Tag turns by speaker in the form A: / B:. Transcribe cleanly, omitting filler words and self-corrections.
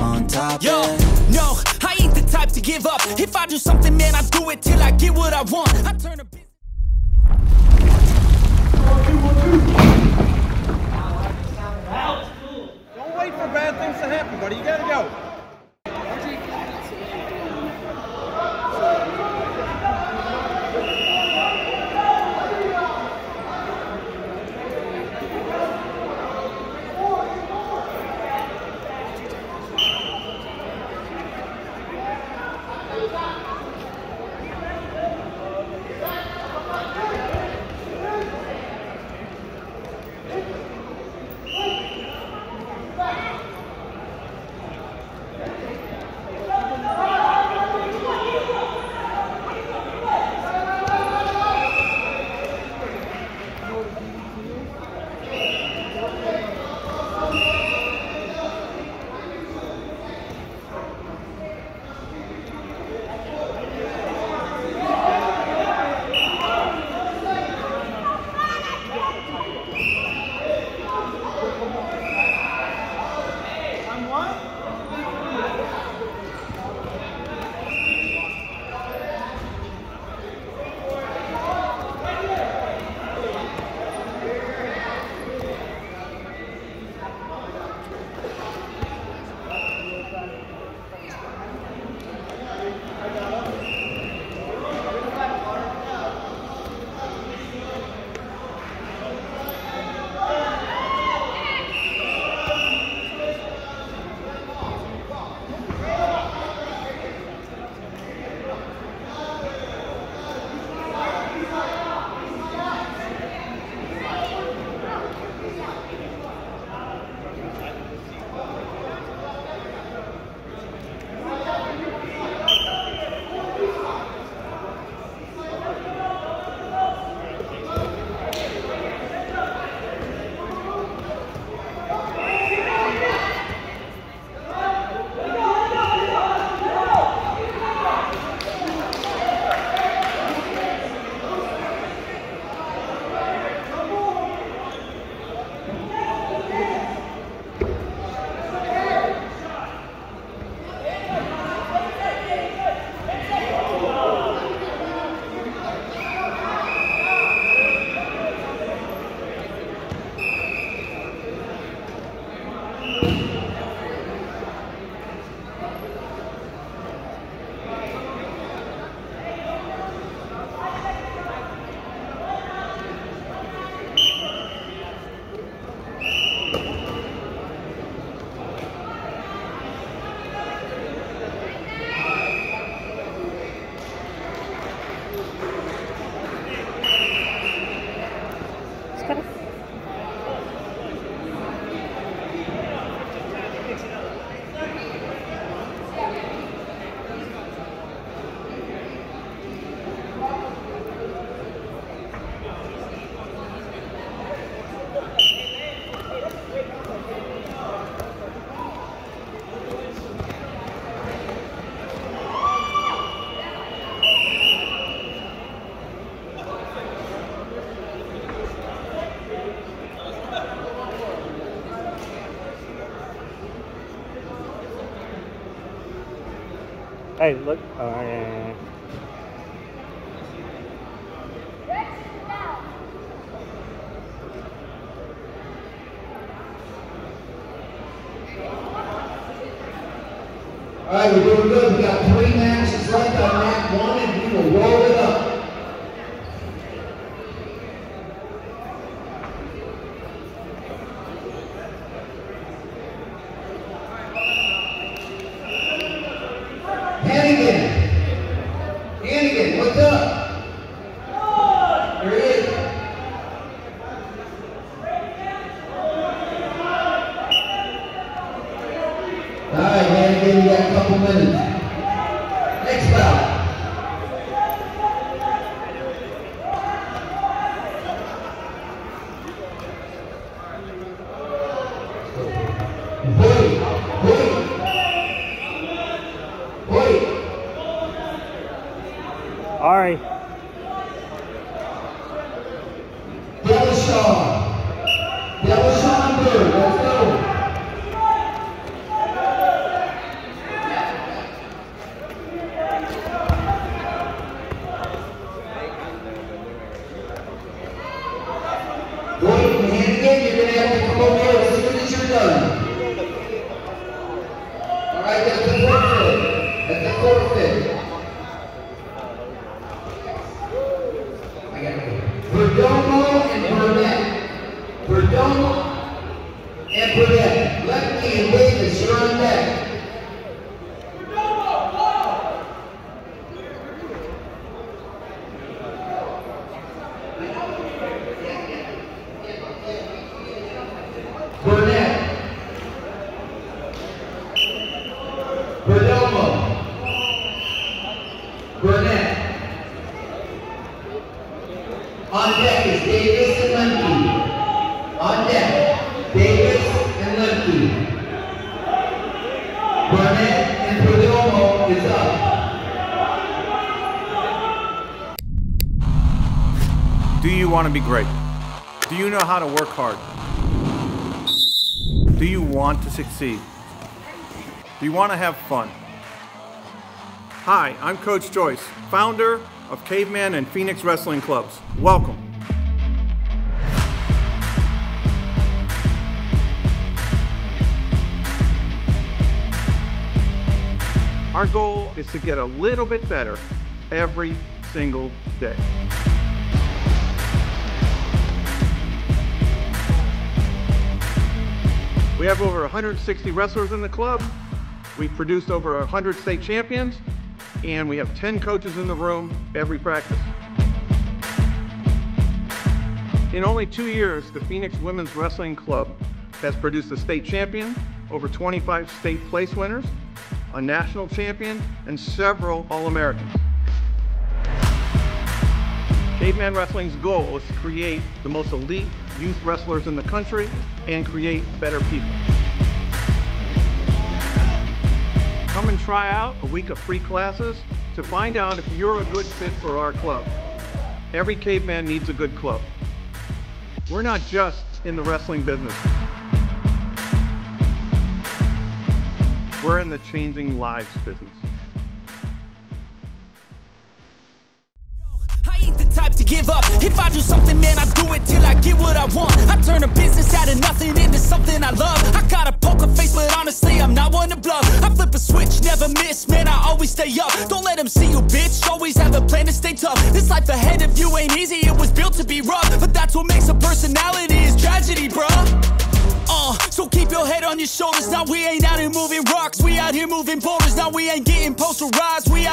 A: on top.
B: Yo, no, I ain't the type to give up. If I do something, man, I do it till I get what I want. I turn a business.
C: Don't wait for bad things to happen, buddy. You gotta go.
D: Hey, look. Oh, yeah.
E: All right, we're doing good. We got 3 matches left on Act 1, and we will roll it up. Hannigan, what's up? There he is. All right, Hannigan, you got a couple minutes. Next bout.
D: All right.
E: Delashon Bird, let's go. right, that's the forfeit. That's the forfeit. Perdomo and Burnett. Perdomo and Burnett. Lefty and Davis, you're on deck. Burnett. Perdomo. Burnett. On deck is Davis and Lemke. On deck, Davis and Lemke. Burnett and Perdomo is up.
C: Do you want to be great? Do you know how to work hard? Do you want to succeed? Do you want to have fun? Hi, I'm Coach Joyce, founder of Caveman and Phoenix Wrestling Clubs. Welcome. Our goal is to get a little bit better every single day. We have over 160 wrestlers in the club. We've produced over 100 state champions, and we have 10 coaches in the room every practice. In only 2 years, the Phoenix Women's Wrestling Club has produced a state champion, over 25 state place winners, a national champion, and several All-Americans. Caveman Wrestling's goal is to create the most elite youth wrestlers in the country and create better people. Come and try out a week of free classes to find out if you're a good fit for our club. Every caveman needs a good club. We're not just in the wrestling business. We're in the changing lives business.
B: To give up. If I do something, man, I do it till I get what I want. I turn a business out of nothing into something I love. I got a poker face, but honestly, I'm not one to bluff. I flip a switch, never miss, man, I always stay up. Don't let them see you, bitch, always have a plan to stay tough. This life ahead of you ain't easy, it was built to be rough. But that's what makes a personality, is tragedy, bruh. So keep your head on your shoulders. Now we ain't out here moving rocks, we out here moving boulders. Now we ain't getting posterized, we out